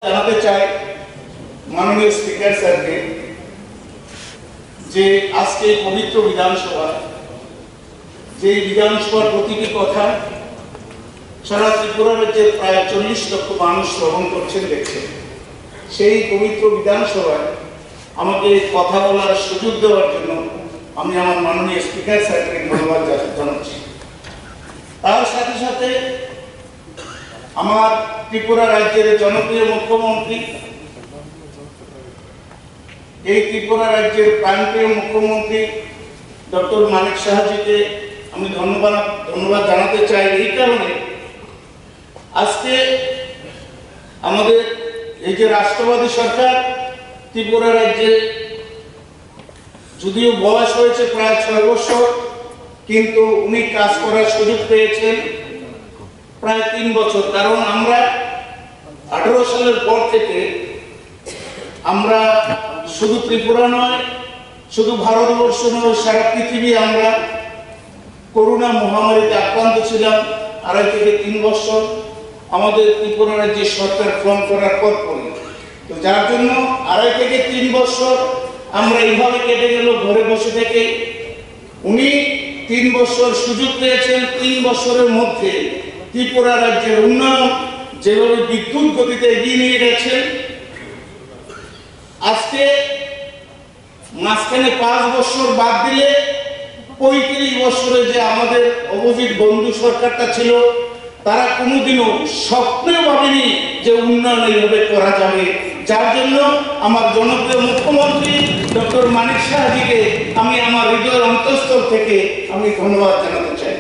জানাতে চাই মাননীয় স্পিকার স্যারকে যে আজকে পবিত্র বিধানসভা, যে বিধানসভার প্রতিটি কথা সারা ত্রিপুরা রাজ্যের প্রায় 40 লক্ষ মানুষ শ্রবণ করছেন, দেখছেন। সেই পবিত্র বিধানসভায় আমাকে কথা বলার সুযোগ দেওয়ার জন্য আমি আমার মাননীয় স্পিকার স্যারকে ধন্যবাদ জানাচ্ছি। তার সাথে সাথে আমার ত্রিপুরা রাজ্যের জনপ্রিয় মুখ্যমন্ত্রী, এই ত্রিপুরা রাজ্যের প্রাণপ্রিয় মুখ্যমন্ত্রী ডক্টর মানিক সাহাজিকে আমি ধন্যবাদ জানাতে চাই। এই কারণে আজকে আমাদের এই যে রাষ্ট্রবাদী সরকার ত্রিপুরা রাজ্যে, যদিও বয়স হয়েছে প্রায় 6 বছর, কিন্তু উনি কাজ করার সুযোগ পেয়েছেন প্রায় 3 বছর। কারণ আমরা 18 সালের পর থেকে আমরা শুধু ত্রিপুরা নয়, শুধু ভারতবর্ষ নয়, সারা পৃথিবী আমরা করোনা মহামারীতে আক্রান্ত ছিলাম 2.5 থেকে 3 বছর আমাদের ত্রিপুরা রাজ্যের সরকার ফর্ম করার পর পরে। তো যার জন্য 2.5 থেকে 3 বছর আমরা এইভাবে কেটে গেল ঘরে বসে থেকে। উনি 3 বছর সুযোগ পেয়েছেন। 3 বছরের মধ্যে ত্রিপুরা রাজ্যের উন্নয়ন যেভাবে বিদ্যুৎ গতিতে এগিয়ে নিয়ে গেছেন, আজকে মাঝখানে 5 বছর বাদ দিলে 35 বছরে যে আমাদের অপোজিট বন্ধু সরকারটা ছিল, তারা কোনোদিনও স্বপ্নেও ভাবেনি যে উন্নয়ন এইভাবে করা যাবে। যার জন্য আমার জনপ্রিয় মুখ্যমন্ত্রী ডক্টর মানিক সাহাজিকে আমি আমার হৃদয়ের অন্তঃস্থল থেকে আমি ধন্যবাদ জানাতে চাই।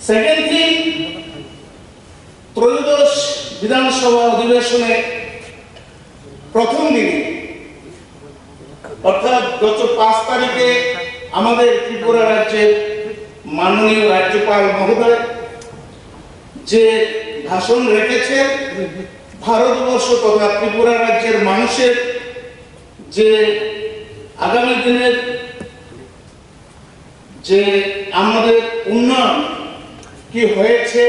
সেকেন্ড থিং, ত্রয়োদশ বিধানসভা অধিবেশনে প্রথম দিনে অর্থাৎ গত 5 তারিখে আমাদের ত্রিপুরা রাজ্যের মাননীয় রাজ্যপাল মহোদয় যে ভাষণ রেখেছেন, ভারতবর্ষ তথা ত্রিপুরা রাজ্যের মানুষের যে আগামী দিনের যে আমাদের উন্নয়ন কি হয়েছে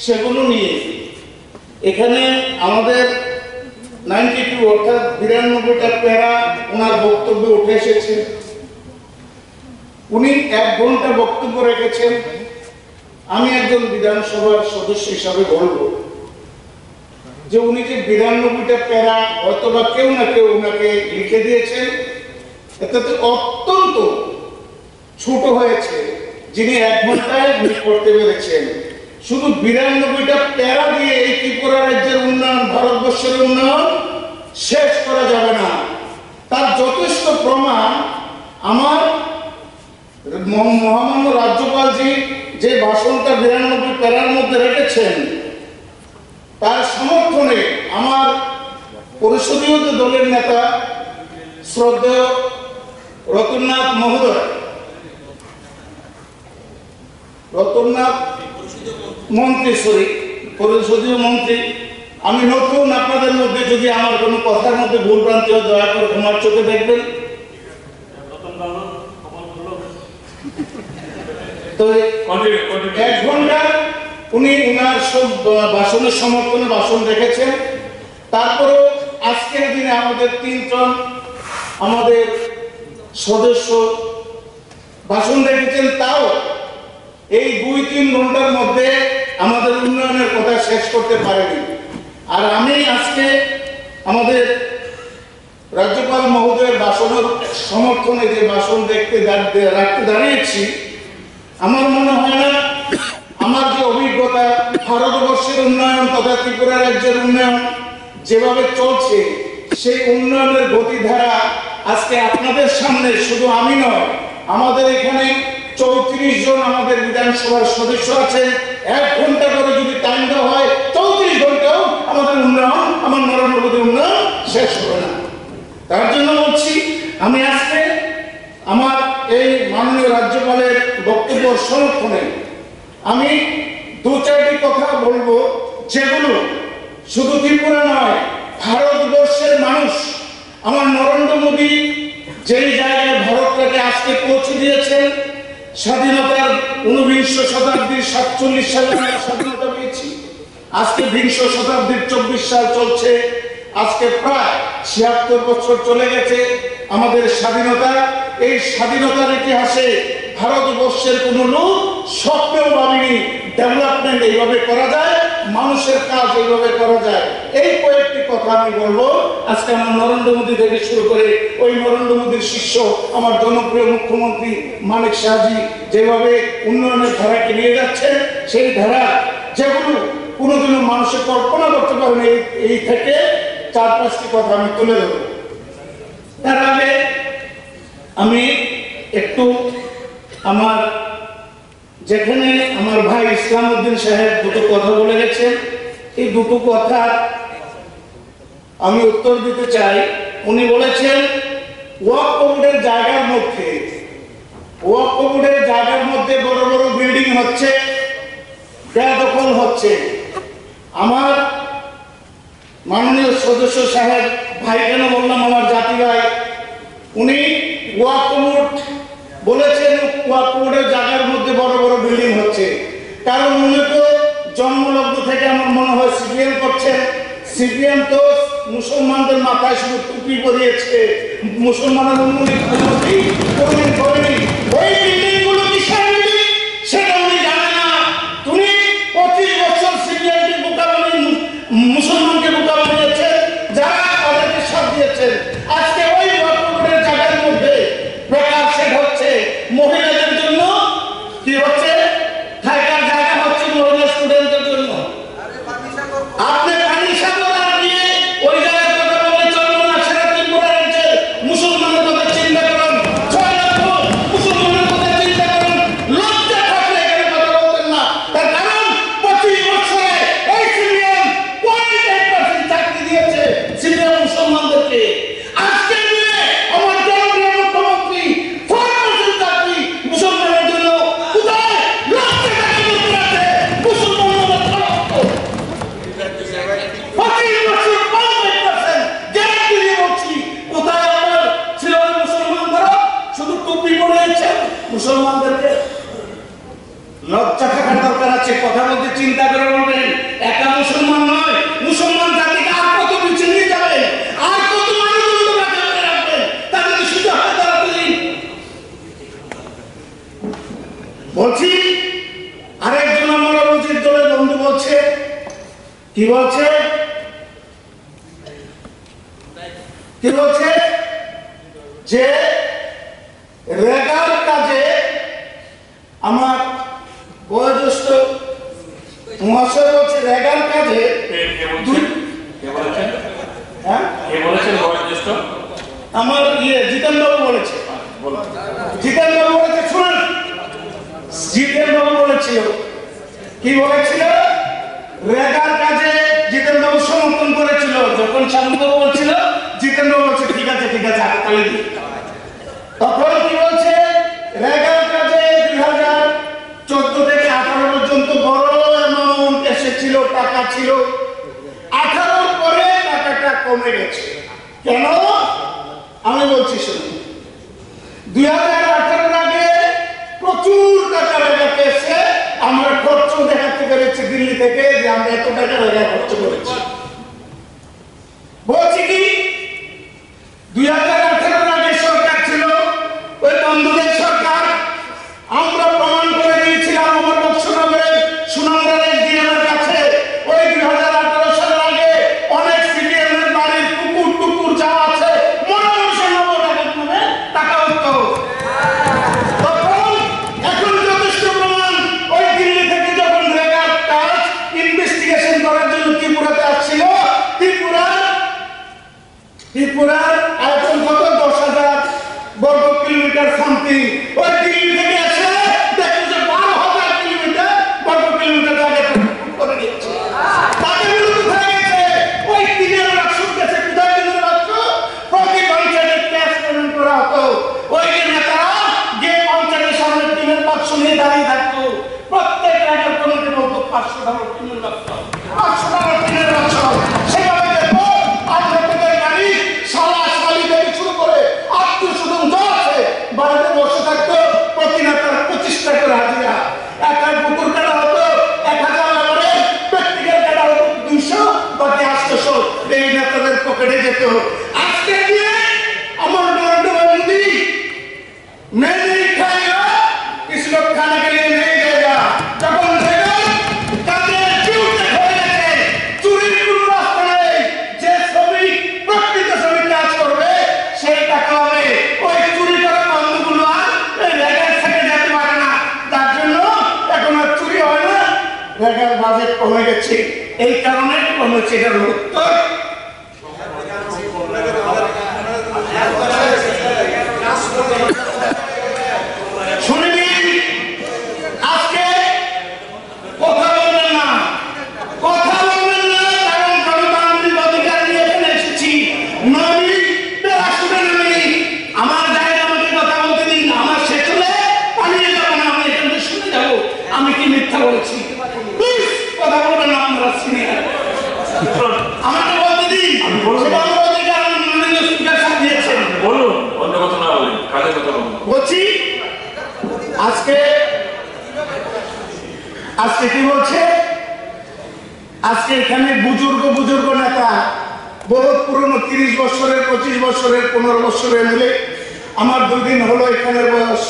সেগুলো নিয়ে এখানে আমাদের 92 অর্থাৎ 92টা প্যারা ওনার বক্তব্য উঠে এসেছে। উনি 1 ঘন্টা বক্তব্য রেখেছেন। আমি একজন বিধানসভার সদস্য হিসাবে বলবো যে উনি যে 92টা প্যারা হয়তোবা কেউ না কেউ ওনাকে লিখে দিয়েছেন, এটাতে অত্যন্ত ছোট হয়েছে যিনি 1 ঘন্টায় উনি করতে পেরেছেন। শুধু 92টা প্যারা দিয়ে এই ত্রিপুরা রাজ্যের উন্নয়ন, ভারতবর্ষের উন্নয়ন শেষ করা যাবে না। তার যথেষ্ট প্রমাণ আমার মহামান্য রাজ্যপালজি যে ভাষণটা 92 প্যারার মধ্যে রেখেছেন, তার সমর্থনে আমার পরিষদীয় দলের নেতা শ্রদ্ধেয় রতননাথ মহোদয়, রতননাথ পরিষদীয় মন্ত্রী, আমি নতুন, আপনাদের মধ্যে যদি আমার কোনো কথার মধ্যে ভুল ভ্রান্তি হয় দয়া করে ক্ষমার চোখে দেখবেন। তো 1 ঘন্টা উনি ওনার সব ভাষণের সমর্থনে ভাষণ রেখেছেন। তারপরেও আজকের দিনে আমাদের 3 জন আমাদের সদস্য ভাষণ রেখেছেন, তাও এই 2-3 ঘন্টার মধ্যে আমাদের উন্নয়নের কথা শেষ করতে পারেনি। আর আমি আজকে আমাদের রাজ্যপাল মহোদয়ের ভাষণের সমর্থনে যে ভাষণ রাখতে দাঁড়িয়েছি, আমার মনে হয় না আমার যে অভিজ্ঞতা ভারতবর্ষের উন্নয়ন তথা ত্রিপুরা রাজ্যের উন্নয়ন যেভাবে চলছে, সেই উন্নয়নের গতিধারা আজকে আপনাদের সামনে শুধু আমি নয়, আমাদের এখানে 34 জন আমাদের বিধানসভার সদস্য আছে। 1 ঘন্টা করে যদি টাইম দেওয়া হয়, 34 ঘন্টাও আমাদের উন্নয়ন, আমার নরেন্দ্র মোদী উন্নয়ন শেষ হবে না। তার জন্য বলছি, আমি আজকে আমার এই মাননীয় রাজ্যপালের বক্তব্য সমর্থনে আমি 2-4টি কথা বলবো, যেগুলো শুধু ত্রিপুরা নয়, ভারতবর্ষের মানুষ, আমার নরেন্দ্র মোদী যেই জায়গায় ভারতটাকে আজকে পৌঁছে দিয়েছেন, স্বাধীনতার 19 শতাব্দীর 47 সালে আমরা স্বাধীনতা পেয়েছি। আজকে বিংশ শতাব্দীর 24 সাল চলছে, আজকে প্রায় ৭৬ বছর চলে গেছে আমাদের স্বাধীনতা। এই স্বাধীনতার ইতিহাসে ভারতবর্ষের কোন লোক স্বপ্নেও ভাবেনি ডেভেলপমেন্ট এইভাবে করা যায়, মানুষের কাজ এইভাবে করা যায়। এই কয়েকটি কথা আমি বলবো। আজকে আমার নরেন্দ্র মোদী থেকে শুরু করে ওই নরেন্দ্র মোদীর শিষ্য আমার জনপ্রিয় মুখ্যমন্ত্রী মানিক শাহজি যেভাবে উন্নয়নের ধারাকে নিয়ে যাচ্ছেন, সেই ধারা যেগুলো কোনোদিনও মানুষের কল্পনা করতে পারেনি, এই থেকে ৪-৫টি কথা আমি তুলে ধরব। তার আগে আমি একটু আমার যেখানে আমার ভাই ইসলাম উদ্দিন সাহেব দুটো কথা বলে গেছেন, এই দুটো কথা আমি উত্তর দিতে চাই। উনি বলেছেন ওয়াকফ বোর্ডের জায়গার মধ্যে বড় বড় বিল্ডিং হচ্ছে, বেদখল হচ্ছে। আমার মাননীয় সদস্য সাহেব, ভাই কেন বললাম, আমার জাতি ভাই, উনি ওয়াকফ বোর্ড বলেছেন ওয়াকফ বোর্ডের জায়গার মধ্যে বড় বড় বিল্ডিং হচ্ছে, কারণ উনি তো জন্মলগ্ন থেকে আমার মনে হয় সিপিএম করছেন। সিপিএম তো মুসলমানদের মাথায় শুধু টুপি পরিয়েছে, মুসলমানের উন্নতি করেনি। ওই বিল্ডিং গুলো কিসের বিল্ডিং সেটা উনি জানে না। তুমি 25 বছর সিপিএমকে বোকা বানিয়ে মুসলমানকে বোকা বানিয়েছে, যারা তাদেরকে সাথ দিয়েছেন। আজকে ওই ওয়াকফ বোর্ডের জায়গার মধ্যে বেকার সেট হচ্ছে, মহিলাদের জন্য কি হচ্ছে, থাকার জায়গা হচ্ছে মহিলা স্টুডেন্টদের জন্য। আপনি পানি সাগর আর দিয়ে ওই জায়গার কথা বলে চলবো না। সেটা ত্রিপুরা রাজ্যে মুসলমানের কথা চিন্তা করুন, 6 লক্ষ মুসলমানের কথা চিন্তা করুন। লজ্জা থাকলে এখানে কথা বলতেন না। তার কারণ 25 বছরে এই সিপিএম 0.8% চাকরি দিয়েছে সিপিএম মুসলমানদেরকে। আজকে দিনে আমার জনপ্রিয় মুখ্যমন্ত্রী 4% চাকরি মুসলমানের জন্য। কোথায় লজ্জা থাকে মুসলমানদের? মুসলমানদের লক্ষ্য 25 বছর 0.8% গ্যারান্টি দিয়ে বলছি। কোথায় আমার ছিল মুসলমানরা শুধু টুপি পরিয়েছে মুসলমানদেরকে? লজ্জা থাকার দরকার আছে। কথা বলতে চিন্তা করে বলবেন। একা মুসলমান নয়, মুসলমান জাতিকে আর কত পিছিয়ে নিয়ে যাবে, আর কত মানুষ রাখবেন, তাদেরকে শুধু হাতে দাঁড়াতে দিন। বলছি আরেকজন আমার অভিজিৎ দলের বন্ধু বলছে, কি বলছে যে রেগার কাজে আমার বয়োজ্যেষ্ঠ মহাশয় বলছে রেগার কাজে আমার জিতেন বাবু বলেছে, শুনুন, জিতেন বাবু বলেছিল, কি বলেছিল, রেগার কাজে জিতেন বাবু সমর্থন করেছিল। যখন শামীম বাবু বলছিল, জিতেন বাবু বলছে ঠিক আছে হাততালি দিই। তখন কি বলছে, রেগার কাজে 2014 থেকে 18 পর্যন্ত বড় অ্যামাউন্ট এসেছিল, টাকা ছিল। 18 পরে টাকাটা কমে গেছে। কেন? আমি বলছি শুনুন, 2018 আগে প্রচুর টাকা রেগাতে এসে আমরা খরচ দেখাতে পেরেছি দিল্লি থেকে, যে আমরা এত টাকা রেগা খরচ করেছি। বলছি কি 2018 আগে সরকার ছিল ওই বন্ধুদের সরকার। আমরা প্রমাণ করে দিয়েছিলাম আমার বৎসনগরের সুনামগঞ্জের এসডিএমের কাছে, ওই 2018 সালের আগে অনেক সিপিএম এর বাড়ির টুকুর যা আছে মনে নামে টাকা হতো। তখন এখন যথেষ্ট প্রমাণ, ওই দিল্লি থেকে যখন রেগার কাজ ইনভেস্টিগেশন করার জন্য ত্রিপুরাতে আসছিল, ত্রিপুরার আয়তন কত, 10,000 বর্গ কিলোমিটার সামথিং। ওই দিল্লি থেকে এসে দেখো যে 12,000 বর্গ কিলোমিটার জায়গা করে দিয়েছে। তাদের বিরুদ্ধে হয়ে গেছে ওই তিনের রাষ্ট্র গেছে। কোথায় তিনের রাষ্ট্র? প্রতি পঞ্চায়েতে ট্যাক্স পেমেন্ট করা হতো। ওই যে নেতারা গিয়ে পঞ্চায়েতের সামনে তিনের বাক্স নিয়ে দাঁড়িয়ে থাকতো। প্রত্যেক রাজ্যের কমিটি বলতো 500 টাকা তিনের বাক্স, 500 টাকা তিনের বাক্স। সেভাবে দেখো আপনাদের গাড়ি সালা সালি থেকে শুরু করে আত্মীয় স্বজন যা আছে বাড়িতে বসে থাকতো। বেড়ে যেত। আজকে গিয়ে আমার নরেন্দ্র মোদী মেনে খাইয়া কিছু লোক খানা গেলে নেই জায়গা যখন দেখেন তাদের জীবনে হয়ে গেছে চুরির কোনো রাস্তা নেই। যে শ্রমিক প্রকৃত শ্রমিক কাজ করবে সেই টাকা হবে ওই চুরি করা বন্ধুগুলো আর রেগার থেকে যেতে পারে না। তার জন্য এখন আর চুরি হয় না, রেগার বাজেট কমে গেছে, এই কারণে কমেছে। এটার উত্তর শুনিনি। আজকে কথা বলবেন না, কথা বলবেন না, কারণ গণতান্ত্রিক অধিকার নিয়ে এখানে এসেছি। নবী আসবে নবী আমার জায়গা আমাকে কথা বলতে দিন। আমার শেষ হলে পালিয়ে যাবো না, আমি এখান থেকে শুনে যাবো আমি কি মিথ্যা বলেছি। প্লিজ কথা বলবেন না, আমরা সিনিয়র আমাকে বলতে দিন। সেটা আমার অধিকার, আমি মাননীয় স্পিকার সাহেব দিয়েছেন। বলুন, অন্য কথা না বলি, কাজের কথা বলুন। বলছি আজকে কি বলছে, আজকে এখানে বুজুর্গ নেতা বহুত পুরনো 30 বছরের 25 বছরের 15 বছরের মিলে আমার 2 দিন হলো এখানের বয়স।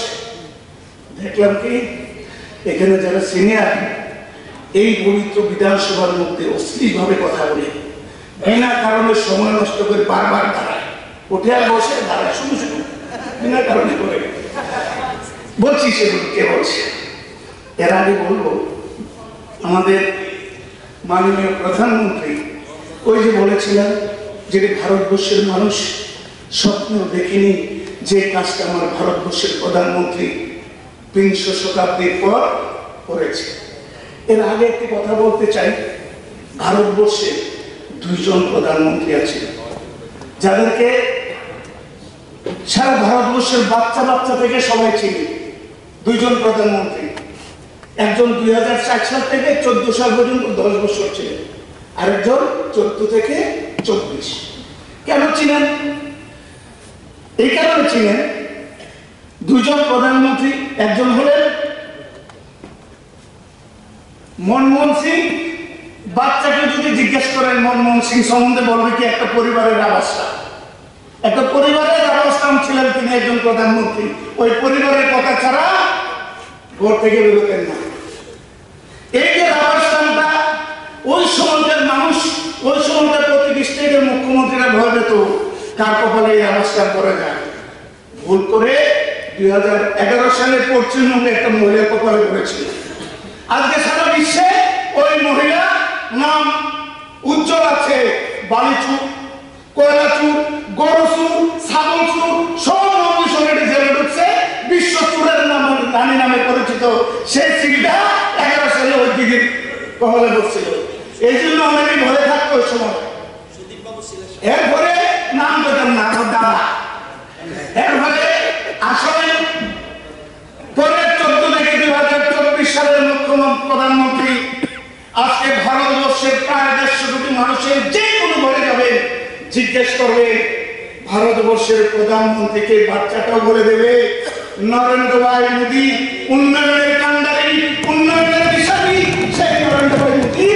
দেখলাম কি এখানে যারা সিনিয়র এই পবিত্র বিধানসভার মধ্যে অশ্লীলভাবে কথা বলে বিনা কারণে সময় নষ্ট করে বারবার দাঁড়ায়, উঠে আর বসে দাঁড়ায়, শুধু শুধু বিনা কারণে করে। বলছি সেগুলো কে বলছে। এর আগে বলবো আমাদের মাননীয় প্রধানমন্ত্রী ওই যে বলেছিলেন যে ভারতবর্ষের মানুষ স্বপ্নেও দেখিনি যে কাজটা আমার ভারতবর্ষের প্রধানমন্ত্রী 300 শতাব্দীর পর করেছে। এর আগে একটি কথা বলতে চাই, ভারতবর্ষে 2 জন প্রধানমন্ত্রী আছে যাদেরকে সারা ভারতবর্ষের বাচ্চা থেকে সবাই চিনি। 2 জন প্রধানমন্ত্রী, একজন 2004 সাল থেকে 14 সাল পর্যন্ত 10 বছর ছিলেন, আরেকজন 14 থেকে 24। কেন চিনেন? এই কারণে চিনেন, 2 জন প্রধানমন্ত্রী, একজন হলেন মনমোহন সিং। বাচ্চাকে যদি জিজ্ঞেস করেন মনমোহন সিং সম্বন্ধে বলবে কি একটা পরিবারের আবাসটা, একটা পরিবারের আবাসটাম ছিলেন তিনি, একজন প্রধানমন্ত্রী। ওই পরিবারের কথা ছাড়া ঘর থেকে বেরোতেন না। এই যে আবাসটা ওই সময়কার মানুষ, ওই সময়কার প্রতি স্টেটের মুখ্যমন্ত্রীরা ভয় পেত কার কপালে এই আবাসটা করে যায়। ভুল করে 2011 সালে পশ্চিমবঙ্গে একটা মহিলার কপালে পড়েছিল। আজকে সারা বিশ্বে ওই মহিলা নাম উজ্জ্বল আছে। বালিচুর, কয়লাচুর, গরুচুর, ছাগলচুর সব নবীশনে জেলে ঢুকছে। বিশ্ব চুরের নাম রানী নামে পরিচিত সেই সিলটা 11 সালে ওই দিদির কপালে পড়ছিল। এই জন্য অনেকে ভয়ে থাকতো ওই সময়। এরপরে নাম পেতাম না দাদা। এরপরে আসলে পরে 14 থেকে 2024 সালের মুখ্যমন্ত্রী প্রধানমন্ত্রী আজকে ভারতবর্ষের প্রায় 150 কোটি মানুষের যে কোনো ঘরে যাবে জিজ্ঞেস করবে ভারতবর্ষের প্রধানমন্ত্রীকে, বাচ্চাটাও বলে দেবে নরেন্দ্র ভাই মোদী উন্নয়নের কান্ডারি, উন্নয়নের দিশারি। সেই নরেন্দ্র ভাই মোদী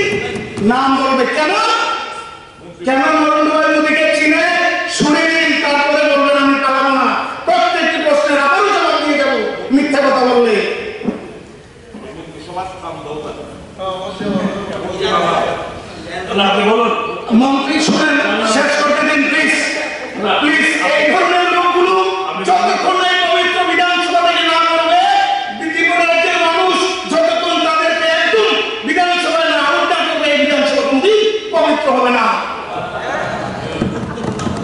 নাম বলবে। কেন নরেন্দ্র ভাই মোদীকে চিনে শুনে নিন, তারপরে বলবেন আমি পালাবো না। প্রত্যেকটি প্রশ্নের আবারও জবাব দিয়ে যাবো মিথ্যা কথা বললে। মন্ত্রী শুনেন, শেষ করতে দিন প্লিজ। এই ধরনের লোকগুলো যতক্ষণ এই পবিত্র বিধানসভা থেকে না করবে, ত্রিপুরা রাজ্যের মানুষ যতক্ষণ তাদেরকে একদম বিধানসভায় না উদ্ধার করবে, এই বিধানসভা কোনদিন পবিত্র হবে না।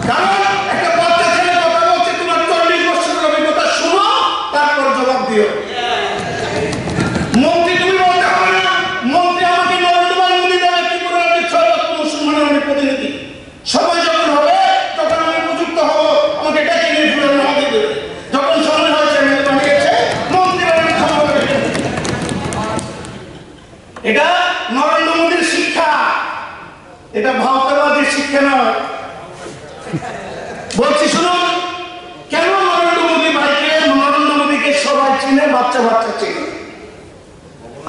কারণ একটা বাচ্চা ছেলে কথা বলছে, তোমার 40 বছরের অভিজ্ঞতা শুনো, তারপর জবাব দিও। মন্ত্রী তুমি বলতে হবে না, মন্ত্রী আমাকে নরেন্দ্র ভাই মোদী দেবে, ত্রিপুরা রাজ্যের 6 লক্ষ মুসলমানের আমি প্রতিনিধি। সময় যখন হবে তখন আমি উপযুক্ত হব, আমাকে ডেকে নিয়ে ফুলের নাম দিয়ে দেবে। যখন সময় হয়েছে মেহরবানি গেছে মন্ত্রী বাড়ির খবর রেখে। এটা নরেন্দ্র মোদীর শিক্ষা, এটা ভাওতাবাদীর শিক্ষা নয়। বলছি শুনুন, কেন নরেন্দ্র মোদীকে সবাই চিনে, বাচ্চা চিনে?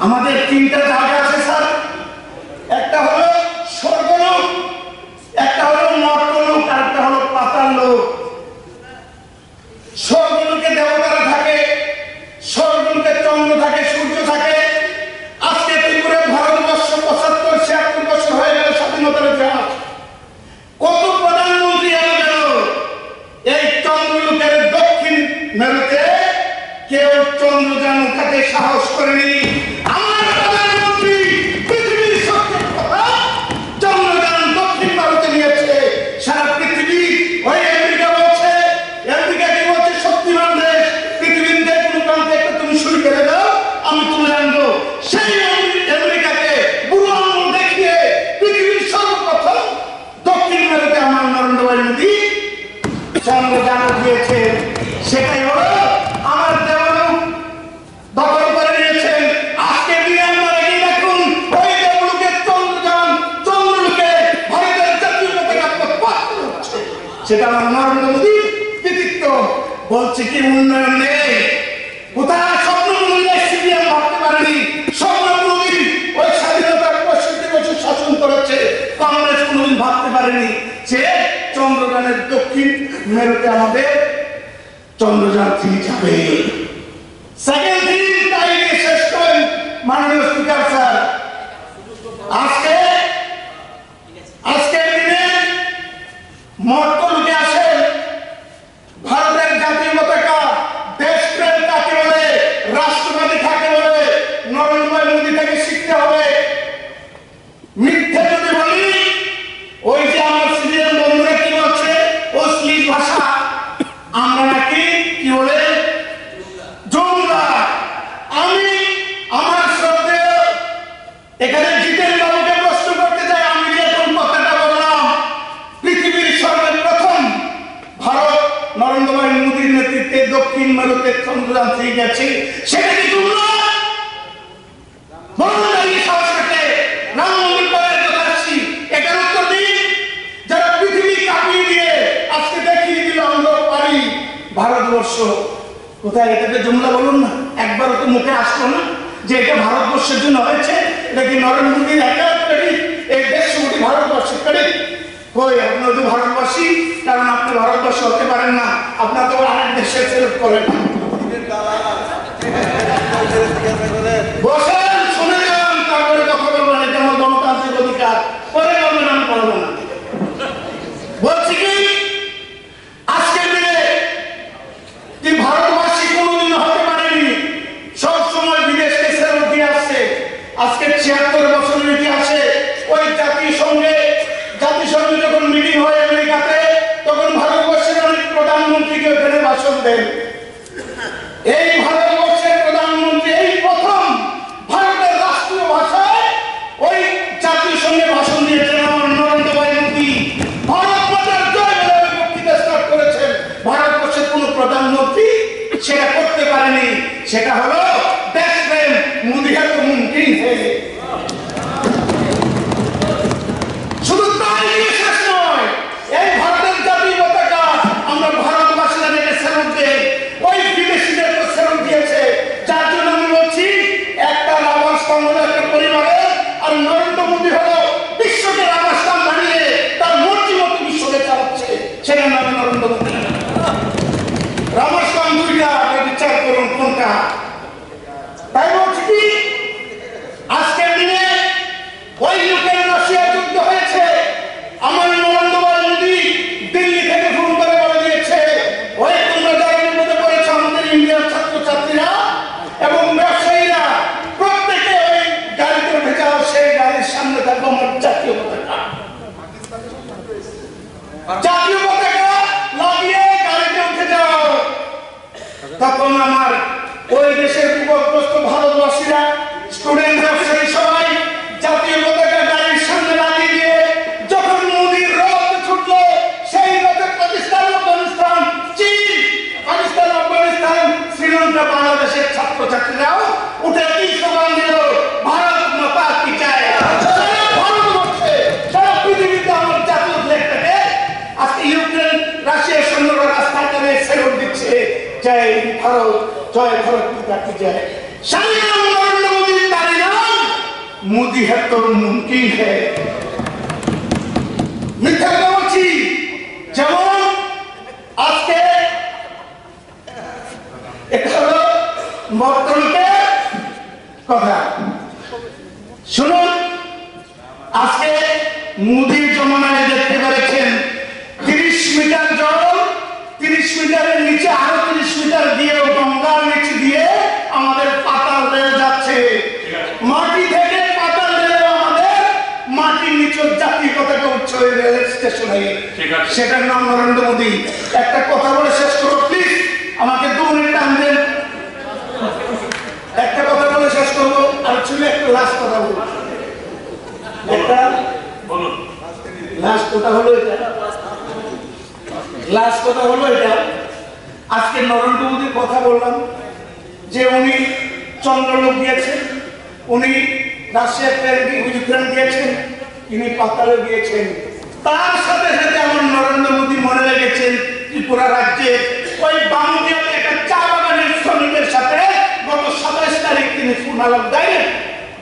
আমাদের 3টা জায়গা আছে স্যার। একটা হলো স্বর্গলোক, একটা হলো মর্তলোক, চন্দ্রযান উঠাতে সাহস করেনি। আমার প্রধানমন্ত্রী পৃথিবীর সবচেয়ে কথা চন্দ্রযান দক্ষিণ ভারতে নিয়েছে। সারা পৃথিবী ওই আমেরিকা বলছে, আমেরিকা কি বলছে, শক্তিমান দেশ, পৃথিবীর যে কোনো প্রান্তে একটা তুমি শুরু করে দাও, আমি তুলে আনবো। সেই আমেরিকাকে বুড়ো আঙুল দেখিয়ে পৃথিবীর সর্বপ্রথম দক্ষিণ ভারতে আমার নরেন্দ্র মোদী চন্দ্রযান উঠিয়েছে। সেটাই হলো আমার দেবলোক দখল করে নিয়েছেন। আজকে দিনে আমরা এই দেখুন ওই দেবলোকের চন্দ্রযান চন্দ্রলোকে ভারতের জাতীয় পতাকা প্রত্যাখ্যান হচ্ছে। সেটা আমার নরেন্দ্র মোদীর কৃতিত্ব। বলছে কি উন্নয়ন নেই, কোথায় স্বপ্নগুলো সিপিএম ভাবতে পারেনি। স্বপ্নগুলি ওই স্বাধীনতার 65 বছর শাসন করেছে, কংগ্রেস কোনোদিন ভাবতে পারেনি যে চন্দ্রযানের দক্ষিণ মেরুতে আমাদের চন্দ্রযান 3 যাবে। সেকেন্ড দিন তাই শেষ করেন মাননীয় স্পিকার স্যার। আজকের দিনে মর্তলোকে আসেন ভারতের জাতীয় পতাকা, দেশপ্রেম কাকে বলে, রাষ্ট্রবাদী কাকে বলে, নরেন্দ্র মোদী থেকে শিখতে হবে। মিথ্যে যদি বলি, ওই যে আমার সিনিয়র বন্ধুরা কি বলছে অশ্লীল ভাষা, আমরা নাকি কি বলে জুমলা। আমি আমার শ্রদ্ধেয় এখানে জিতেন বাবুকে প্রশ্ন করতে চাই। আমি যে কোন কথাটা বললাম, পৃথিবীর সর্বপ্রথম ভারত নরেন্দ্র মোদীর নেতৃত্বে দক্ষিণ মেরুতে চন্দ্রযান 3 গেছে, সেটা কি জুমলা? বলুন এই সাহসটাকে রাম মন্দির করার কথা আসছি, এটার উত্তর দিন। যারা পৃথিবী কাঁপিয়ে দিয়ে আজকে দেখিয়ে দিল আমরা পারি ভারতবর্ষ কোথায়, এটাকে জুমলা বলুন না। একবারও তো মুখে আসলো না যে এটা ভারতবর্ষের জন্য হয়েছে, এটা কি নরেন্দ্র মোদীর একা ক্রেডিট, এই 150 কোটি ভারতবর্ষের ক্রেডিট? কই, আপনি তো ভারতবাসী, কারণ আপনি ভারতবর্ষ হতে পারেন না, আপনার তো আরেক দেশে সিলেক্ট করেন। বসেন, শুনে যান, তারপরে কথা বলবেন। এটা আমার গণতান্ত্রিক অধিকার, পরে বলবেন আমি পারবো না। বলছি কি, আজকের দিনে কি ভারতবাসী কোনোদিন হতে পারেনি, সব সময় বিদেশকে সেলুট দিয়ে আসছে। আজকে 76 বছরের ইতিহাসে ওই জাতিসংঘে যখন মিটিং হয় আমেরিকাতে, তখন ভারতবর্ষের অনেক প্রধানমন্ত্রীকে ওখানে ভাষণ দেন। এই ভারতবর্ষের প্রধানমন্ত্রী এই প্রথম ভারতের রাষ্ট্রীয় ভাষায় ওই জাতীয় সঙ্গে ভাষণ দিয়েছেন আমার নরেন্দ্র মোদী। ভারত মাতার জয় বলে বক্তৃতা স্টার্ট করেছেন। ভারতবর্ষের কোন প্রধানমন্ত্রী সেটা করতে পারেনি। সেটা হলো দেশপ্রেম। মোদী হ্যাঁ তো মুমকিন হ্যাঁ। শুধু তাই দিয়ে শেষ নয়, এই ভারতের জাতীয় পতাকা আমরা ভারতবাসীরা দেখে সেলুট দেই, ওই বিদেশিদের তো সেলুট দিয়েছে। যার জন্য আমি বলছি, একটা রাবারস্থান হলো একটা পরিবারের, আর নরেন্দ্র মোদী হলো বিশ্বকে রাবারস্থান বানিয়ে তার মর্জি মতো বিশ্বকে চালাচ্ছে। সেটা নামে নরেন্দ্র মোদী। রাবারস্থান দুইটা, বিচার করুন কোনটা। তাই বলছি কি, আজকের দিনে ওই ইউক্রেন রাশিয়া যুদ্ধ হয়েছে, আমার নরেন্দ্র মোদী দিল্লি থেকে ফোন করে বলে দিয়েছে, ওই তোমরা যারা বিপদে পড়েছে আমাদের ইন্ডিয়ার ছাত্রছাত্রীরা এবং ব্যবসায়ীরা, প্রত্যেকে ওই গাড়িতে উঠে যাও, সেই গাড়ির সামনে থাকবো আমার জাতীয় পতাকা। জাতীয় পতাকা লাগিয়ে গাড়িতে উঠে যাও। তখন আমার ওই দেশের বিপদগ্রস্ত ভারতবাসীরা, স্টুডেন্ট, ব্যবসায়ী সবাই জাতীয় পতাকা গাড়ির সামনে লাগিয়ে দিয়ে যখন মোদীর রথ ছুটলো, সেই রথে পাকিস্তান, আফগানিস্তান, চীন, পাকিস্তান, আফগানিস্তান, শ্রীলঙ্কা, বাংলাদেশের ছাত্রছাত্রীরাও উঠে কি স্লোগান দিল, ভারত মাতা কি চায়। সারা ভারতবর্ষে, সারা পৃথিবীতে আমার জাতীয় ফ্ল্যাগটাকে আজকে ইউক্রেন রাশিয়ার সৈন্যরা রাস্তায় করে সেলুট দিচ্ছে, জয় ভারত, জয় ভারত মাতা কি জয়। সারা নরেন্দ্র মোদীর তারই নাম মোদী হ্যাঁ তো মুমকিন হ্যাঁ। মিথ্যা কথা বলছি। যেমন আজকে এটা হলো মর্তলোকের কথা। শুনুন, আজকে মোদীর জমানায় দেখতে পেরেছেন 30 মিটার জল, 30 মিটারের নিচে আরো 30 মিটার দিয়ে গঙ্গার নিচে দিয়ে ওই রেল স্টেশনে, ঠিক আছে। সেটার নাম নরেন্দ্র মোদী। একটা কথা বলে শেষ করো প্লিজ, আমাকে 2 মিনিট টাইম দেন। একটা কথা বলে শেষ করবো, আর ছিল একটা লাস্ট কথা বলবো। একটা বলুন। লাস্ট কথা হলো এটা, লাস্ট কথা হলো এটা। আজকে নরেন্দ্র মোদীর কথা বললাম যে উনি চন্দ্রলোক গিয়েছেন, উনি রাশিয়া ইউক্রেন গিয়েছেন, তিনি পাতালে গিয়েছেন। তার সাথে সাথে আমার নরেন্দ্র মোদী মনে রেখেছেন ত্রিপুরা রাজ্যে ওই বামুনিয়াতে একটা চা বাগানের শ্রমিকের সাথে গত 27 তারিখ তিনি ফোন আলাপ ডাইরেক্ট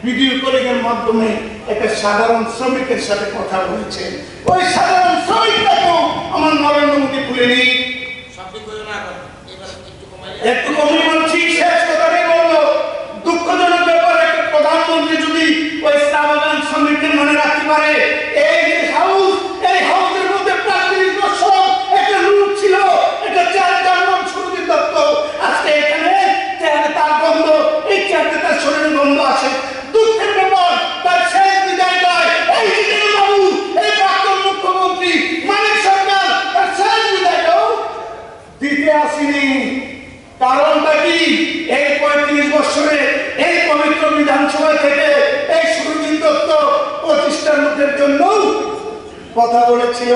ভিডিও কলিং এর মাধ্যমে একটা সাধারণ শ্রমিকের সাথে কথা বলেছেন। ওই সাধারণ শ্রমিকটাকেও আমার নরেন্দ্র মোদী ভুলেনি। একটু কমই বলছি, শেষ কথাটাই বলবো। দুঃখজনক ব্যাপার, একটা প্রধানমন্ত্রী যদি ওই চা বাগান শ্রমিকদের মনে রাখতে পারে। এই যে হাউস, এই হাউসের মধ্যে 35 বছর একটা লোক ছিল, একটা যার নাম সুরজিৎ দত্ত। আজকে এখানে চেয়ারে তার গন্ধ, এই চেয়ারে তার শরীরের গন্ধ আছে। দুঃখের ব্যাপার, তার শেষ বিদায় নয় এই জিতেন বাবু, এই প্রাক্তন মুখ্যমন্ত্রী মানিক সরকার তার শেষ বিদায়টাও দিতে আসেনি। কারণটা কি? এই 35 বছরে এই পবিত্র বিধানসভা থেকে এই সুরজিৎ দত্ত 25টা লোকের জন্য কথা বলেছিল।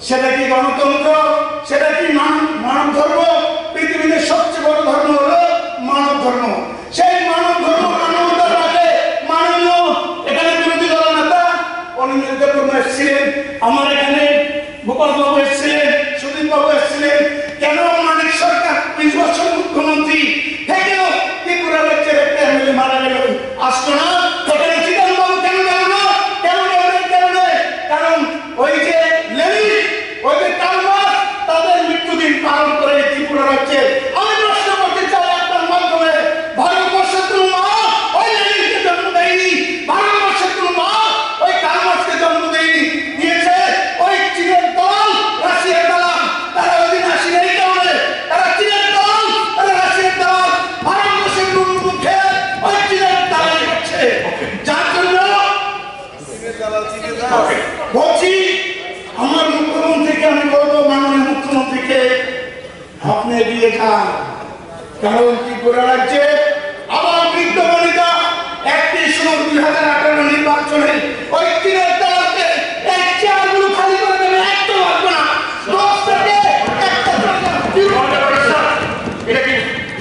সেটা কি গণতন্ত্র? সেটা কি মানব ধর্ম? পৃথিবীতে সবচেয়ে বড় ধর্ম হলো মানব ধর্ম। সেই মানব ধর্ম মানবতার রাখে মাননীয় এখানে বিরোধী দল নেতা অনিমেষ দেববর্মা এসেছিলেন, আমার এখানে গোপাল বাবু এসেছিলেন, সুদীপ বাবু এসেছিলেন। কেন মানিক সরকার 20 বছর মুখ্যমন্ত্রী থেকেও ত্রিপুরা রাজ্যের একটা এমএলএ মারা গেল, আসতো না? সেখানে চিদান বাবু কেন গেল না? কেন গেল না? কেন নয়? কারণ ওই যে লেনিন, ওই যে কার্ল মার্কস তাদের মৃত্যুদিন পালন করে ত্রিপুরা রাজ্যে। আমি প্রশ্ন করতে চাই আপনার মাধ্যমে, ভারতবর্ষের কোন মা ওই লেনিনকে জন্ম দেয়নি, ভারতবর্ষের কোন মা ওই কার্ল মার্কসকে জন্ম দেয়নি, দিয়েছে ওই চীনের দল, রাশিয়ার দল। তারা ওই দিন আসেনি এই কারণে, তারা চীনের দল, তারা রাশিয়ার দল। ভারতবর্ষের মুখে ওই চীনের দালালি করছে, যার জন্য বলছি আমার মুখ্যমন্ত্রীকে আমি বলবো, মাননীয় মুখ্যমন্ত্রীকে আপনি এগিয়ে যান। কারণ ত্রিপুরা রাজ্যে আবার বৃদ্ধ বনিতা 31/9/2018 নির্বাচনে ওই চীনের দলকে এই চেয়ারগুলো খালি করে দেবে, একটা লাগবে না। 10 থেকে একটা এটা কি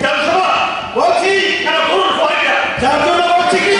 জনসভা? বলছি, কেন ভুল হয় এটা? যার জন্য বলছি কি